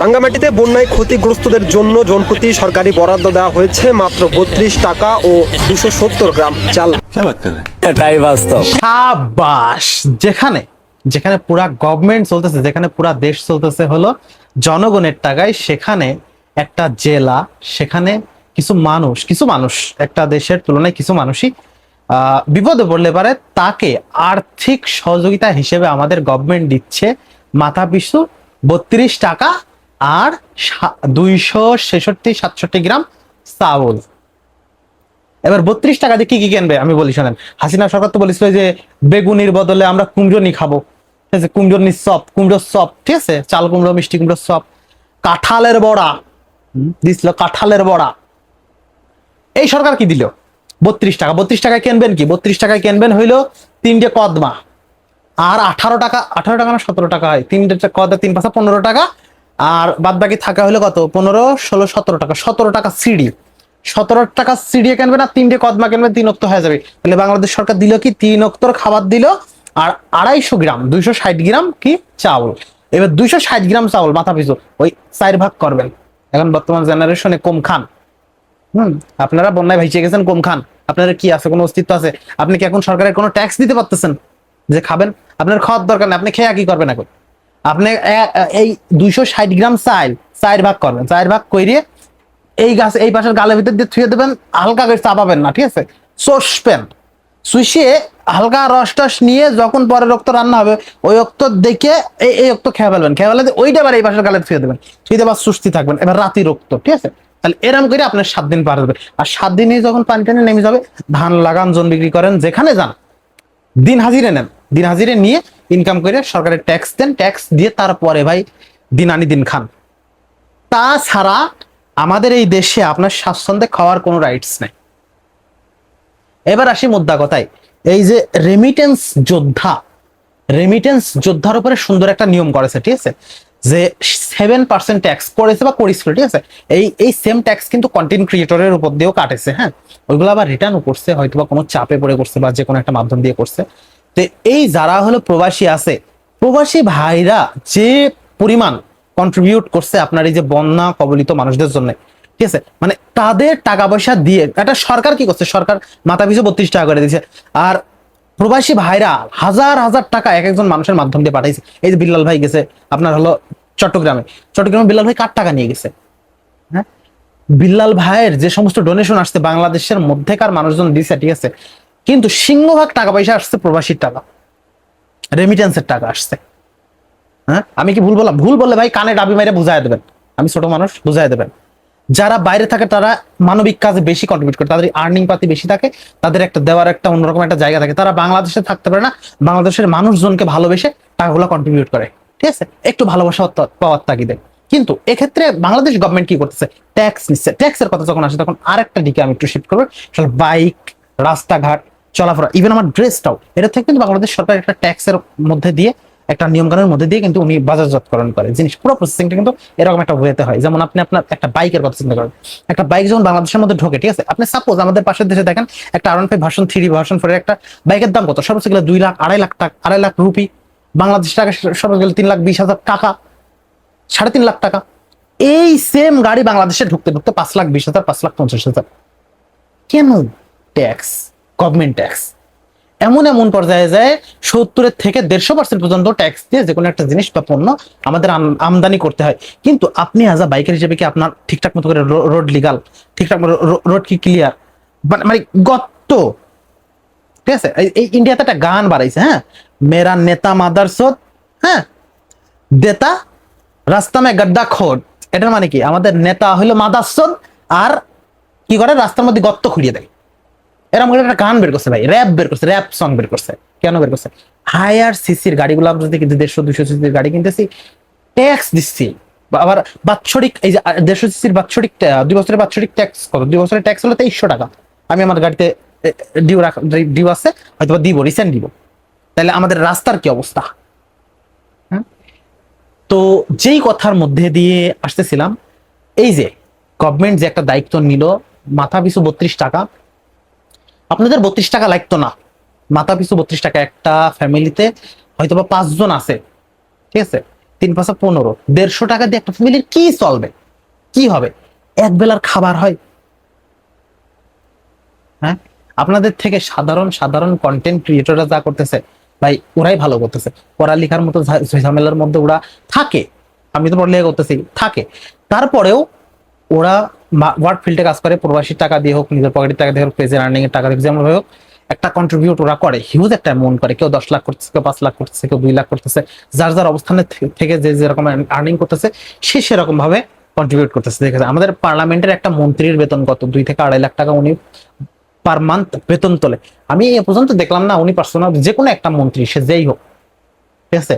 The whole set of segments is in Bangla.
রাঙ্গামাটিতে বন্যায় ক্ষতিগ্রস্তদের জন্য জনপ্রতি সরকারি বরাদ্দ দেওয়া হয়েছে মাত্র ৩২ টাকা ও ২৭০ গ্রাম চাল। এটাই বাস্তব। সাবাস। যেখানে যেখানে পুরা গভর্নমেন্ট চলতেছে, যেখানে পুরা দেশ চলতেছে হলো জনগণের টাকায়, সেখানে একটা জেলা, সেখানে কিছু মানুষ একটা দেশের তুলনায় কিছু মানুষই বিপদে পড়লে পারে, তাকে আর্থিক সহযোগিতা হিসেবে আমাদের গভর্নমেন্ট দিচ্ছে মাথা পিছু ৩২ টাকা আর ২৬৬-৬৭ গ্রাম চাউল। এবার ৩২ টাকা দিয়ে কি কি কিনবে আমি বলি শোনেন। হাসিনা সরকার তো বলেছিল যে বেগুনির বদলে আমরা কুমড়োনি খাবো, ঠিক আছে, কুমড়োনির চপ, কুমড়োর চপ, ঠিক আছে, চাল কুমড়ো, মিষ্টি কুমড়োর চপ, কাঁঠালের বড়া দিছিল, কাঁঠালের বড়া। এই সরকার কি দিল? ৩২ টাকা। ৩২ টাকায় কিনবেন কি? ৩২ টাকায় কিনবেন হইলো 3টে কদমা, আর 18 টাকা না 17 টাকা হয়, 3টে কদমা, 3 পাঁচা 15 টাকা, আর বাদ বাকি থাকা হলো কত, 15, 16, 17 টাকা। 17 টাকা সিডি, 17 টাকা সিডি কিনবেন আর 3টে কদমা কিনবেন, 3 অক্ত হয়ে যাবে। তাহলে বাংলাদেশ সরকার দিল কি, 3 অক্তর খাবার দিল, আর 250 গ্রাম, 260 গ্রাম কি চাউল। এবার 260 গ্রাম চাউল মাথা পিছু ওই 4 ভাগ করবেন। এখন বর্তমান জেনারেশনে কম খান। আপনারা বন্যায় ভাইসে গেছেন, কম খান। আপনাদের কি আছে, কোনো অস্তিত্ব আছে? আপনি কি এখন সরকারের কোনো ট্যাক্স দিতে পারতেছেন যে খাবেন? আপনার খাওয়ার দরকার নেই, আপনি খেয়ে কি করবেন এখন? আপনি এই 260 গ্রাম চাল 4 ভাগ করবেন, 4 ভাগ করিয়ে এই গাছ এই পাশের গালের ভিতর দিয়ে থুয়ে দেবেন, হালকা করে চাপাবেন না, ঠিক আছে, সসপ্যান সুইসিয়ে হালকা রস টস নিয়ে যখন পরে রক্ত রান্না হবে ওই রক্ত দেখে এই রক্ত খেয়ে ফেলবেন, খেয়ে ফেলে ওইটা আবার এই পাশের গালে থুয়ে দেবেন, থুয়ে দেবার সুস্থি থাকবেন। এবার রাতি রক্ত, ঠিক আছে, তাহলে এরকম করে আপনার 7 দিন পার হবে। আর 7 দিনে যখন পানি টানি নেমে যাবে, ধান লাগান, জন বিক্রি করেন, যেখানে যান দিন হাজিরে নেন, দিন হাজিরে নিয়ে ইনকাম করে সরকারের ট্যাক্স দেন, ট্যাক্স দিয়ে তারপরে ভাই দিন আনি দিন খান। তাছাড়া আমাদের এই দেশে আপনার স্বাচ্ছন্দ্যে খাওয়ার কোনো রাইটস নেই। এবার আসি মুদ্রা কথায়। এই যে রেমিটেন্স যোদ্ধার উপরে সুন্দর একটা নিয়ম করেছে, ঠিক আছে, যে 7% ট্যাক্স করেছে বা করেছিল, ঠিক আছে। এই সেম ট্যাক্স কিন্তু কন্টেন্ট ক্রিয়েটরের উপর দিয়েও কাটেছে, হ্যাঁ, ওইগুলো আবার রিটার্নও করছে, হয়তো বা কোনো চাপে পড়ে করছে বা যে কোনো একটা মাধ্যম দিয়ে করছে। তো এই যারা হলো প্রবাসী আছে, প্রবাসী ভাইরা যে পরিমাণ কন্ট্রিবিউট করছে আপনার এই যে বন্যা কবলিত মানুষদের জন্য, ঠিক আছে, মানে তাদের টাকা পয়সা দিয়ে একটা সরকার কি করছে, সরকার মাথা পিছু 32 টাকা করে দিয়েছে, আর প্রবাসী ভাইরা হাজার হাজার টাকা এক একজন মানুষের মাধ্যম দিয়ে পাঠাইছে। এই যে বিল্লাল ভাই গেছে আপনার হলো চট্টগ্রামে বিল্লাল ভাই কার টাকা নিয়ে গেছে? হ্যাঁ, বিল্লাল ভাইয়ের যে সমস্ত ডোনেশন আসছে বাংলাদেশের মধ্যেকার মানুষজন দিছে, ঠিক আছে, কিন্তু সিংহভাগ টাকা পয়সা আসছে প্রবাসীর টাকা, রেমিটেন্সের টাকা আসছে। হ্যাঁ, আমি কি ভুল বললাম? ভুল বললে ভাই কানে ডাবি মাইরে বুঝাই দেবেন, আমি ছোট মানুষ, বুঝাই দেবেন। যারা বাইরে থাকে তারা মানবিক কাজে বেশি কন্ট্রিবিউট করে, তাদের আর্নিং পাতি বেশি থাকে, তাদের একটা দেওয়ার একটা অন্যরকম একটা জায়গা থাকে, তারা বাংলাদেশে থাকতে পারে না, বাংলাদেশের মানুষজনকে ভালোবেসে টাকাগুলো কন্ট্রিবিউট করে, ঠিক আছে, একটু ভালোবাসা পাওয়ার তাগিদে। কিন্তু এক্ষেত্রে বাংলাদেশ গভর্নমেন্ট কি করতেছে, ট্যাক্স নিচ্ছে। ট্যাক্সের কথা যখন আসে তখন আরেকটা দিকে আমি একটু শিফট করবো, বাইক, রাস্তাঘাট, চলাফেরা, ইভেন আমার ড্রেসটাও, এটা থেকে কিন্তু বাংলাদেশ সরকার একটা ট্যাক্সের মধ্যে দিয়ে, একটা নিয়মকানুনের মধ্যে দিয়ে কিন্তু উনি বাজারজাতকরণ করে জিনিস, পুরো প্রসেসিংটা কিন্তু এরকম একটা ওয়েতে হয়। যেমন আপনি আপনার একটা বাইকের কথা চিন্তা করেন, একটা বাইক যখন বাংলাদেশের মধ্যে ঢোকে, ঠিক আছে, আপনি সাপোজ আমাদের পাশের দেশে দেখেন একটা R15 ভার্সন 3 ভার্সন 4 একটা বাইকের দাম কত, সর্বোচ্চ গেলে 2 লাখ, 2.5 লাখ টাকা, 2.5 লাখ রুপি, বাংলাদেশ টাকা সর্বোচ্চ গেলে 3,20,000 টাকা, 3.5 লাখ টাকা। এই সেম গাড়ি বাংলাদেশে ঢুকতে ঢুকতে 5,20,000, 5,50,000। কেন? ট্যাক্স, গভর্নমেন্ট ট্যাক্স এমন পর্যায়ে যায় 70 থেকে 150% পর্যন্ত ট্যাক্স দিয়ে যে কোনো একটা জিনিস বা পণ্য আমাদের আমদানি করতে হয়। কিন্তু আপনি আজ আ বাইকার হিসেবে কি আপনার ঠিকঠাক মতো করে রোড লিগাল, ঠিকঠাক রোড কি ক্লিয়ার, মানে গত্ত, ঠিক আছে। এই ইন্ডিয়াতে একটা গান বাড়াইছে, হ্যাঁ, মেরা নেতা মাদারসোদ, হ্যাঁ, দেতা রাস্তা মে গড্ডা খোদ। এটার মানে কি, আমাদের নেতা হইলো মাদারসোদ আর কি করে, রাস্তার মধ্যে গর্ত খুঁড়িয়ে দেয়। এরকম করে একটা গান বের করছে ভাই, র্যাপ বের করছে, র্যাপ সং বের করছে। কেন বের করছে? হায়ার সিসির গাড়িগুলো আমরা যদি 150-200 সিসির গাড়ি কিনতেছি, ট্যাক্স দিচ্ছি, আবার বাৎসরিক এই যে 150 সিসির বাৎসরিক 2 বছরের বাৎসরিক ট্যাক্স কত, 2 বছরের ট্যাক্স হলো 2300 টাকা। আমি আমার গাড়িতে ডিউ আছে, হয়তো দিব, রিসেন্ট দিব। তাহলে আমাদের রাস্তার কি অবস্থা? হ্যাঁ, তো যেই কথার মধ্যে দিয়ে আসতেছিলাম, এই যে গভর্নমেন্ট যে একটা দায়িত্ব নিল, মাথা পিছু 32 টাকা, আপনাদের 32 টাকা লাগতো না, মাথা পিছু 32 টাকা, একটা ফ্যামিলিতে হয়তো বা 5 জন আছে, ঠিক আছে, 3×5=15, 150 টাকা দিয়ে একটা ফ্যামিলির কি চলবে, কি হবে? এক বেলার খাবার হয়? হ্যাঁ, আপনাদের থেকে সাধারণ সাধারণ কন্টেন্ট ক্রিয়েটররা যা করতেছে ভাই, ওরাই ভালো করতেছে। পড়ালেখার মতো ঝামেলার মধ্যে ওরা থাকে, আমি তো পড়ালেখা করতেছি, থাকে, তারপরেও ওরা ওয়ার্ক ফিল্ডে কাজ করে, প্রবাসীর টাকা দিয়ে হোক, নিজের পকেটের টাকা দিয়ে হোক, পেজের আর্নিং এর টাকা দিয়ে যেমন হোক, একটা কন্ট্রিবিউট ওরা করে, হিউজ একটা অ্যামাউন্ট করে। কেউ 10 লাখ করতেছে, কেউ 5 লাখ করতেছে, কেউ 2 লাখ করতেছে, যার যার অবস্থানের থেকে যে যেরকম আর্নিং করতেছে সে সেরকম ভাবে কন্ট্রিবিউট করতেছে। দেখেছে আমাদের পার্লামেন্টের একটা মন্ত্রীর বেতন কত, 2 থেকে 2.5 লাখ টাকা উনি পার মান্থ বেতন তোলে। আমি এ পর্যন্ত দেখলাম না উনি পার্সোনাল, যে কোনো একটা মন্ত্রী সে যেই হোক, ঠিক আছে,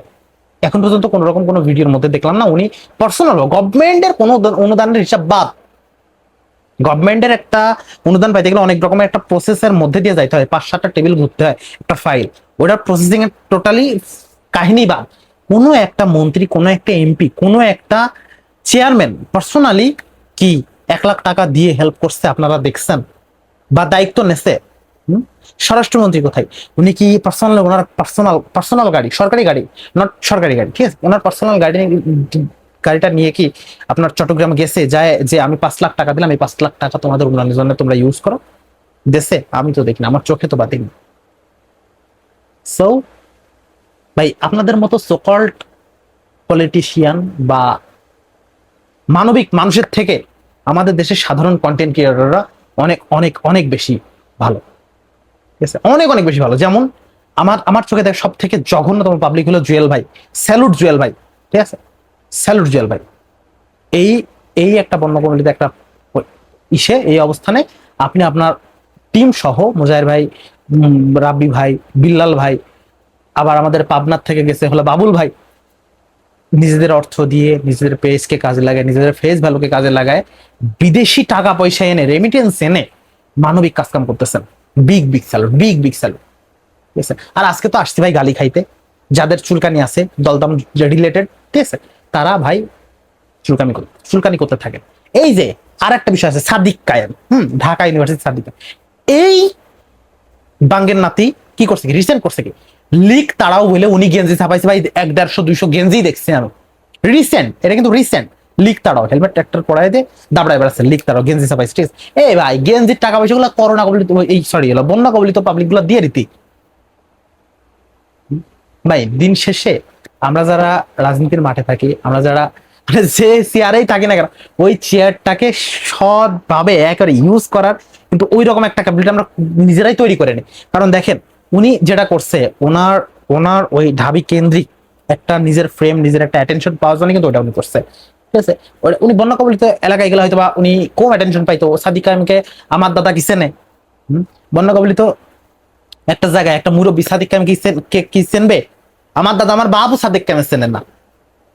এখন পর্যন্ত কোন রকম কোনো ভিডিওর মধ্যে দেখলাম না উনি পার্সোনাল গভর্নমেন্টের কোনো অনুদানের হিসাব বাদ, গভর্নমেন্টের একটা অনুদান পাইতে গেলে অনেক রকমের একটা প্রসেসের মধ্যে দিয়ে যাইতে হয়, 5-7টা টেবিল ঘুরতে হয়, একটা ফাইল, ওটার প্রসেসিং এর টোটালি কাহিনী বাদ। কোনো একটা মন্ত্রী, কোনো একটা এমপি, কোনো একটা চেয়ারম্যান পার্সোনালি কি 1 লাখ টাকা দিয়ে হেল্প করছে আপনারা দেখছেন বা দায়িত্ব নেছে? স্বরাষ্ট্রমন্ত্রী কোথায়? উনি কি পার্সোনাল, ওনার পার্সোনাল গাড়ি, সরকারি গাড়ি, নট সরকারি গাড়ি, ঠিক আছে, ওনার পার্সোনাল গাড়িটা নিয়ে কি আপনার চট্টগ্রামে গেছে যায় যে আমি 5 লাখ টাকা দিলাম, এই 5 লাখ টাকা তোমাদের উন্নয়নের জন্য তোমরা ইউজ করো দেশে? আমি তো দেখি না, আমার চোখে তো বাতিনি। সো ভাই, আপনাদের মতো সোকল্ড পলিটিশিয়ান বা মানবিক মানুষের থেকে আমাদের দেশের সাধারণ কন্টেন্ট ক্রিয়েটররা অনেক অনেক অনেক বেশি ভালো, ঠিক আছে, অনেক অনেক বেশি ভালো। যেমন আমার চোখে দেখ সব থেকে জঘন্যতম পাবলিক হলো জুয়েল ভাই। স্যালুট জুয়েল ভাই, ঠিক আছে, স্যালুট জুয়েল ভাই। এই এই একটা বন্যকমলিতে একটা এই অবস্থানে আপনি আপনার টিম সহ মুজাহির ভাই, রাব্বি ভাই, বিল্লাল ভাই, আবার আমাদের পাবনার থেকে গেছে হলো বাবুল ভাই, নিজেদের অর্থ দিয়ে নিজেদের পেজকে কাজে লাগায়, নিজেদের ফেস ভ্যালুকে কাজে লাগায়, বিদেশি টাকা পয়সা এনে, রেমিটেন্স এনে মানবিক কাজকাম করতেছেন। Big big salute, big big salute, ঠিক আছে। আর আজকে তো আসছি ভাই গালি খাইতে, যাদের চুলকানি আছে দলদাম রিলেটেড, ঠিক আছে, তারা ভাই চুলকানি করতে থাকেন। এই যে আর একটা বিষয় আছে, সাদিক কায়েম, ঢাকা ইউনিভার্সিটি সাদিক কায়েম, এই বাঙ্গের নাতি কি করছে, কি রিসেন্ট করছে, কি লিক তারাও বলে উনি গেঞ্জি ছাপাইছে ভাই, 100-150-200 গেঞ্জি দেখছি আমি রিসেন্ট, এটা কিন্তু রিসেন্ট। লিক তারাও হেলমেট ট্রাক্টর পড়ায় দিয়ে দাবড়ায় বেড়াচ্ছে, লিক তারাও গেঞ্জি ছাপাইছে, ঠিক আছে। এই ভাই গেঞ্জির টাকা পয়সা গুলো করোনা কবলিত, এই সরি হলো বন্যা কবলিত পাবলিক গুলো দিয়ে দিতি ভাই। দিন শেষে আমরা যারা রাজনীতির মাঠে থাকি, আমরা যারা যে চেয়ারেই থাকি না কেন, ওই চেয়ারটাকে সৎভাবে একেবারে ইউজ করার কিন্তু ওই রকম একটা ক্যাপাবিলিটি আমরা নিজেরাই তৈরি করে নিই। কারণ দেখেন উনি যেটা করছে, ওনার ওই ঢাবি কেন্দ্রিক একটা নিজের ফ্রেম, নিজের একটা অ্যাটেনশন পাওয়ার জন্য কিন্তু ওটা উনি করছে, ঠিক আছে। উনি বন্যা কবলিত এলাকায় গেলে হয়তো বা উনি কম অ্যাটেনশন পাইতো। সাদিক কায়েমকে আমার দাদা কি চেনে? বন্যা কবলিত একটা জায়গায় একটা মুরব্বী সাদিক কায়েম কি চেনবে? আমার দাদা, আমার বাবু সাদিক কায়েম চেনেন না,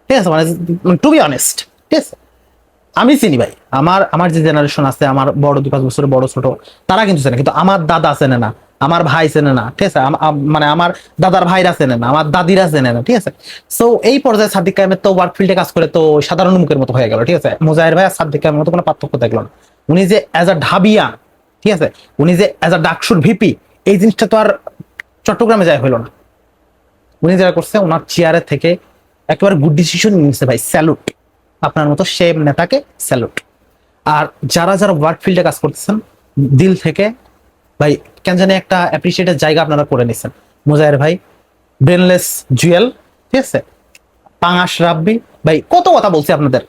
ঠিক আছে, মানে টু বি অনেস্ট, ঠিক আছে। আমি চিনি ভাই, আমার যে জেনারেশন আছে, আমার বড় 2-5 বছরের বড় ছোট, তারা কিন্তু চেনে, কিন্তু আমার দাদা চেনে না, আমার ভাই চেনে না, ঠিক আছে, মানে আমার দাদার ভাইরা চেনে না, আমার দাদিরা চেনে না, ঠিক আছে। সো এই পর্যায়ে সাদিক কায়েমের তো ওয়ার্ক ফিল্ডে কাজ করে তো সাধারণ মুখের মতো হয়ে গেল, ঠিক আছে। মুজাহির ভাই আর সাদিক কায়েমের মতো কোনো পার্থক্য দেখলো না। উনি যে অ্যাজ আ ঢাবিয়া, ঠিক আছে, উনি যে অ্যাজ আ ডাকসুর ভিপি, এই জিনিসটা তো আর চট্টগ্রামে যায় হইলো না। উনি যারা করছে ওনার চেয়ারে থেকে একেবারে গুড ডিসিশন নিয়েছে ভাই, স্যালুট। আপনার মতো সেম নেতাকে স্যালুট। আর যারা যারা ওয়ার্ক ফিল্ডে কাজ করতেছেন দিল থেকে ভাই, কেন জানি একটা অ্যাপ্রিসিয়েটের জায়গা আপনারা করে নিছেন। মুজাহির ভাই, ব্রেনলেস জুয়েল, ঠিক আছে, পাঙাশ রাব্বি ভাই, কত কথা বলছি আপনাদের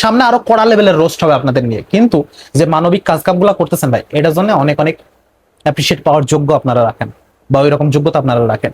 সামনে, আরো কড়া লেভেলের রোস্ট হবে আপনাদের নিয়ে, কিন্তু যে মানবিক কাজকামগুলো করতেছেন ভাই, এটার জন্য অনেক অনেক অ্যাপ্রিসিয়েট পাওয়ার যোগ্য আপনারা রাখেন, বা ওই রকম যোগ্যতা আপনারা রাখেন।